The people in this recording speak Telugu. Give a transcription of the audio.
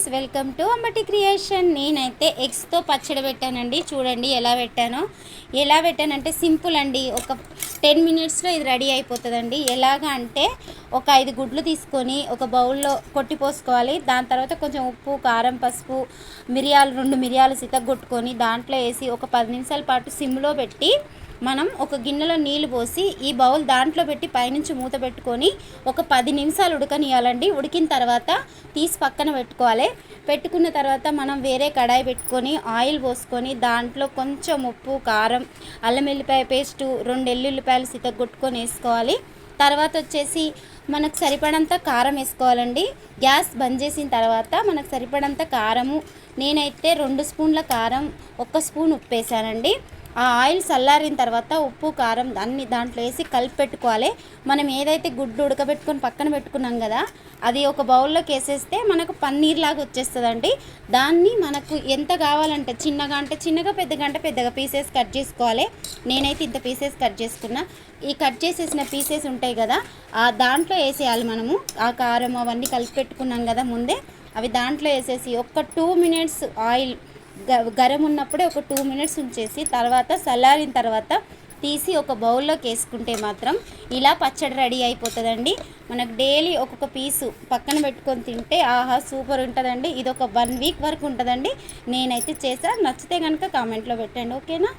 Friends, welcome to Ambati creation. నేనైతే ఎగ్స్తో పచ్చడి పెట్టానండి. చూడండి ఎలా పెట్టానంటే సింపుల్ అండి. ఒక 10 మినిట్స్లో ఇది రెడీ అయిపోతుందండి. ఎలాగా అంటే ఒక 5 గుడ్లు తీసుకొని ఒక బౌల్లో కొట్టిపోసుకోవాలి. దాని తర్వాత కొంచెం ఉప్పు, కారం, పసుపు, 2 మిరియాలు సితగొట్టుకొని దాంట్లో వేసి ఒక 10 నిమిషాల పాటు సిమ్లో పెట్టి మనం ఒక గిన్నెలో నీళ్లు పోసి ఈ బౌల్ దాంట్లో పెట్టి పైనుంచి మూత పెట్టుకొని ఒక 10 నిమిషాలు ఉడకనియాలండి. ఉడికిన తర్వాత తీసి పక్కన పెట్టుకోవాలి. పెట్టుకున్న తర్వాత మనం వేరే కడాయి పెట్టుకొని ఆయిల్ పోసుకొని దాంట్లో కొంచెం ఉప్పు, కారం, అల్లం వెల్లిపాయ పేస్టు, 2 ఎల్లుల్లిపాయలు సితగొట్టుకొని వేసుకోవాలి. తర్వాత వచ్చేసి మనకు సరిపడంత కారం వేసుకోవాలండి. గ్యాస్ బంద్ చేసిన తర్వాత మనకు సరిపడంత కారము, నేనైతే 2 స్పూన్ల కారం, 1 స్పూన్ ఉప్పు వేసానండి. ఆ ఆయిల్ చల్లారిన తర్వాత ఉప్పు, కారం అన్ని దాంట్లో వేసి కలిపి పెట్టుకోవాలి. మనం ఏదైతే గుడ్డు ఉడకబెట్టుకొని పక్కన పెట్టుకున్నాం కదా, అది ఒక బౌల్లోకి వేసేస్తే మనకు పన్నీర్ లాగా వచ్చేస్తుందండి. దాన్ని మనకు ఎంత కావాలంటే చిన్నగా అంటే చిన్నగా, పెద్దగా అంటే పెద్దగా పీసెస్ కట్ చేసుకోవాలి. నేనైతే ఇంత పీసెస్ కట్ చేసుకున్నా. ఈ కట్ చేసేసిన పీసెస్ ఉంటాయి కదా, ఆ దాంట్లో వేసేయాలి. మనము ఆ కారం అవన్నీ కలిపి పెట్టుకున్నాం కదా ముందే, అవి దాంట్లో వేసేసి ఒక 2 మినిట్స్ ఆయిల్ గరం ఉన్నప్పుడే ఒక 2 మినిట్స్ ఉంచేసి తర్వాత చల్లారిన తర్వాత తీసి ఒక బౌల్లోకి వేసుకుంటే మాత్రం ఇలా పచ్చడి రెడీ అయిపోతుందండి. మనకు డైలీ ఒక్కొక్క పీసు పక్కన పెట్టుకొని తింటే ఆహా సూపర్ ఉంటుందండి. ఇది ఒక 1 వీక్ వరకు ఉంటుందండి. నేనైతే చేసా. నచ్చితే కనుక కామెంట్లో పెట్టండి. ఓకేనా?